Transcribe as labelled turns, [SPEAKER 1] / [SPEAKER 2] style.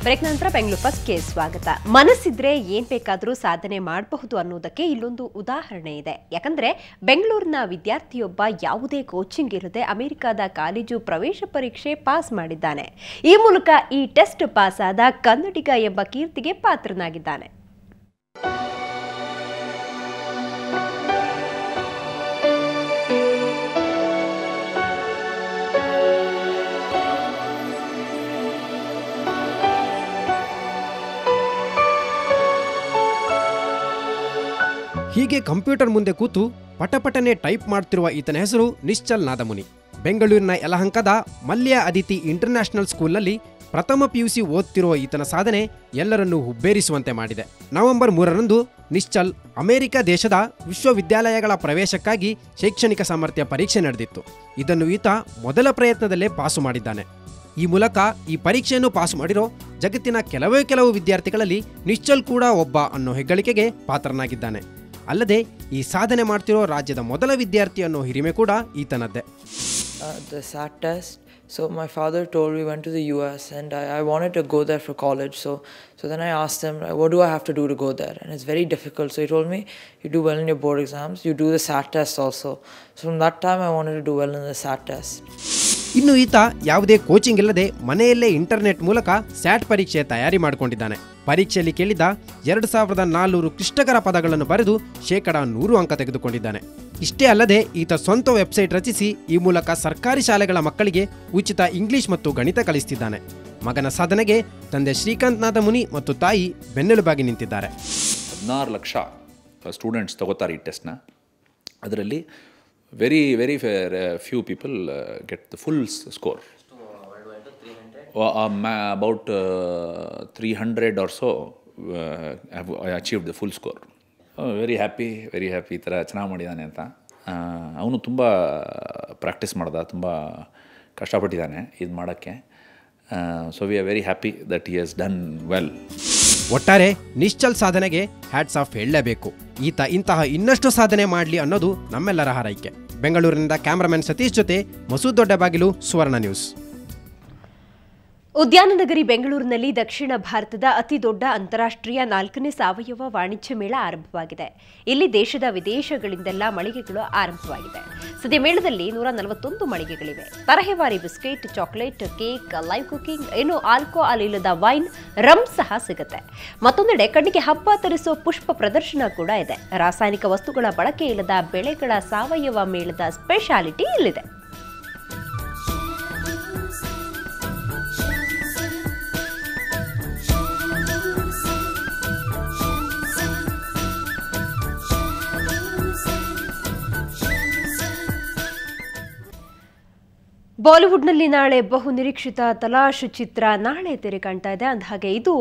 [SPEAKER 1] Break ನಂತರ ಬೆಂಗಳೂರು ಫಸ್ಟ್ಗೆ ಸ್ವಾಗತ. ಮನಸ್ಸಿದ್ರೆ ಏನ್ ಬೇಕಾದರೂ ಸಾಧನೆ ಮಾಡಬಹುದು ಅನ್ನೋದಕ್ಕೆ ಇಲ್ಲೊಂದು ಉದಾಹರಣೆ ಇದೆ. ಯಾಕಂದ್ರೆ ಬೆಂಗಳೂರಿನ ವಿದ್ಯಾರ್ಥಿಯೊಬ್ಬ ಯಾವುದೇ ಕೋಚಿಂಗ್ ಇಲ್ಲದೆ ಅಮೆರಿಕದ ಕಾಲೇಜು ಪ್ರವೇಶ ಪರೀಕ್ಷೆ ಪಾಸ್ ಮಾಡಿದ್ದಾನೆ. ಈ ಮೂಲಕ ಈ ಟೆಸ್ಟ್ ಪಾಸ್ ಆದ ಕನ್ನಡಿಗ ಎಂಬ ಕೀರ್ತಿಗೆ ಪಾತ್ರನಾಗಿದ್ದಾನೆ.
[SPEAKER 2] ಹೀಗೆ ಕಂಪ್ಯೂಟರ್ ಮುಂದೆ ಕೂತು ಪಟಪಟನೆ ಟೈಪ್ ಮಾಡ್ತಿರುವ ಈತನ ಹೆಸರು ನಿಶ್ಚಲ್ ನಾದಮುನಿ. ಬೆಂಗಳೂರಿನ ಯಲಹಂಕದ ಮಲ್ಯ ಅದಿತಿ ಇಂಟರ್ನ್ಯಾಷನಲ್ ಸ್ಕೂಲ್ನಲ್ಲಿ ಪ್ರಥಮ PUC ಓದ್ತಿರುವ ಈತನ ಸಾಧನೆ ಎಲ್ಲರನ್ನೂ ಹುಬ್ಬೇರಿಸುವಂತೆ ಮಾಡಿದೆ. ನವೆಂಬರ್ 3ರಂದು ನಿಶ್ಚಲ್ ಅಮೆರಿಕ ದೇಶದ ವಿಶ್ವವಿದ್ಯಾಲಯಗಳ ಪ್ರವೇಶಕ್ಕಾಗಿ ಶೈಕ್ಷಣಿಕ ಸಾಮರ್ಥ್ಯ ಪರೀಕ್ಷೆ ನಡೆದಿತ್ತು. ಇದನ್ನು ಈತ ಮೊದಲ ಪ್ರಯತ್ನದಲ್ಲೇ ಪಾಸು ಮಾಡಿದ್ದಾನೆ. ಈ ಮೂಲಕ ಈ ಪರೀಕ್ಷೆಯನ್ನು ಪಾಸು ಮಾಡಿರೋ ಜಗತ್ತಿನ ಕೆಲವು ವಿದ್ಯಾರ್ಥಿಗಳಲ್ಲಿ ನಿಶ್ಚಲ್ ಕೂಡ ಒಬ್ಬ ಅನ್ನೋ ಹೆಗ್ಗಳಿಕೆಗೆ ಪಾತ್ರನಾಗಿದ್ದಾನೆ. ಅಲ್ಲದೆ ಈ ಸಾಧನೆ ಮಾಡ್ತಿರೋ ರಾಜ್ಯದ ಮೊದಲ ವಿದ್ಯಾರ್ಥಿ ಅನ್ನೋ ಹಿರಿಮೆ ಕೂಡ ಈತನದ್ದೇ.
[SPEAKER 3] The SAT test. So my father told me went to the US and I wanted to go there for college. So then I asked him, what do I have to do to go there? And it's very difficult. So he told me, you do well in your board exams, you do the SAT test also. So from that time I wanted to do well in the SAT test.
[SPEAKER 2] ಇನ್ನು ಈತ ಯಾವುದೇ coaching ಇಲ್ಲದೆ ಮನೆಯಲ್ಲೇ internet ಮೂಲಕ sat ಪರೀಕ್ಷೆ ತಯಾರಿ ಮಾಡಿಕೊಂಡಿದ್ದಾನೆ. ಪರೀಕ್ಷೆಯಲ್ಲಿ ಕೇಳಿದ 2400 ಕ್ಲಿಷ್ಟಕರ ಪದಗಳನ್ನು ಬರೆದು 100% ಅಂಕ ತೆಗೆದುಕೊಂಡಿದ್ದಾನೆ. ಇಷ್ಟೇ ಅಲ್ಲದೆ ಈತ ಸ್ವಂತ ವೆಬ್ಸೈಟ್ ರಚಿಸಿ ಈ ಮೂಲಕ ಸರ್ಕಾರಿ ಶಾಲೆಗಳ ಮಕ್ಕಳಿಗೆ ಉಚಿತ ಇಂಗ್ಲಿಷ್ ಮತ್ತು ಗಣಿತ ಕಲಿಸುತ್ತಿದ್ದಾನೆ. ಮಗನ ಸಾಧನೆಗೆ ತಂದೆ ಶ್ರೀಕಾಂತ್ ನಾದಮುನಿ ಮತ್ತು ತಾಯಿ ಬೆನ್ನೆಲುಬಾಗಿ ನಿಂತಿದ್ದಾರೆ.
[SPEAKER 4] 16 ಲಕ್ಷ ಸ್ಟೂಡೆಂಟ್ಸ್ ತಗೋತಾರೆ ಈ ಟೆಸ್ಟ್ನ. ಅದರಲ್ಲಿ very few people get the full score. About 300 or so have achieved the full score. Very happy ಈ ಥರ ಚೆನ್ನಾಗಿ ಮಾಡಿದ್ದಾನೆ ಅಂತ. ಅವನು ತುಂಬ ಪ್ರಾಕ್ಟೀಸ್ ಮಾಡ್ದ, ತುಂಬ ಕಷ್ಟಪಟ್ಟಿದ್ದಾನೆ ಇದು ಮಾಡೋಕ್ಕೆ. So we are very happy that he has done well.
[SPEAKER 2] ಒಟ್ಟಾರೆ ನಿಶ್ಚಲ್ ಸಾಧನೆಗೆ ಹ್ಯಾಟ್ಸ್ ಆಫ್ ಹೇಳಲೇಬೇಕು. ಈತ ಇಂತಹ ಇನ್ನಷ್ಟು ಸಾಧನೆ ಮಾಡಲಿ ಅನ್ನೋದು ನಮ್ಮೆಲ್ಲರ ಹಾರೈಕೆ. ಬೆಂಗಳೂರಿನಿಂದ ಕ್ಯಾಮರಾಮನ್ ಸತೀಶ್ ಜೊತೆ ಮಸೂದ್ ದೊಡ್ಡಬಾಗಿಲು, ಸುವರ್ಣ ನ್ಯೂಸ್.
[SPEAKER 1] ಉದ್ಯಾನನಗರಿ ಬೆಂಗಳೂರಿನಲ್ಲಿ ದಕ್ಷಿಣ ಭಾರತದ ಅತಿ ದೊಡ್ಡ ಅಂತಾರಾಷ್ಟ್ರೀಯ 4ನೇ ಸಾವಯವ ವಾಣಿಜ್ಯ ಮೇಳ ಆರಂಭವಾಗಿದೆ. ಇಲ್ಲಿ ದೇಶದ ವಿದೇಶಗಳಿಂದೆಲ್ಲ ಮಳಿಗೆಗಳು ಆರಂಭವಾಗಿದೆ. ಸದ್ಯ ಮೇಳದಲ್ಲಿ 141 ಮಳಿಗೆಗಳಿವೆ. ತರಹೇವಾರಿ biscuit, chocolate, cake, live cooking, ಇನ್ನು ಆಲ್ಕೋಹಾಲ್ ಇಲ್ಲದ ವೈನ್, ರಮ್ ಸಹ ಸಿಗುತ್ತೆ. ಮತ್ತೊಂದೆಡೆ ಕಣ್ಣಿಗೆ ಹಬ್ಬ ತರಿಸೋ ಪುಷ್ಪ ಪ್ರದರ್ಶನ ಕೂಡ ಇದೆ. ರಾಸಾಯನಿಕ ವಸ್ತುಗಳ ಬಳಕೆ ಇಲ್ಲದ ಬೆಳೆಗಳ ಸಾವಯವ ಮೇಳದ ಸ್ಪೆಷಾಲಿಟಿ ಇಲ್ಲಿದೆ. ಬಾಲಿವುಡ್ನಲ್ಲಿ ನಾಳೆ ಬಹು ನಿರೀಕ್ಷಿತ ತಲಾಶ್ ಚಿತ್ರ ನಾಳೆ ತೆರೆ ಕಾಣ್ತಾ ಇದೆ. ಅಂದಹಾಗೆ ಇದು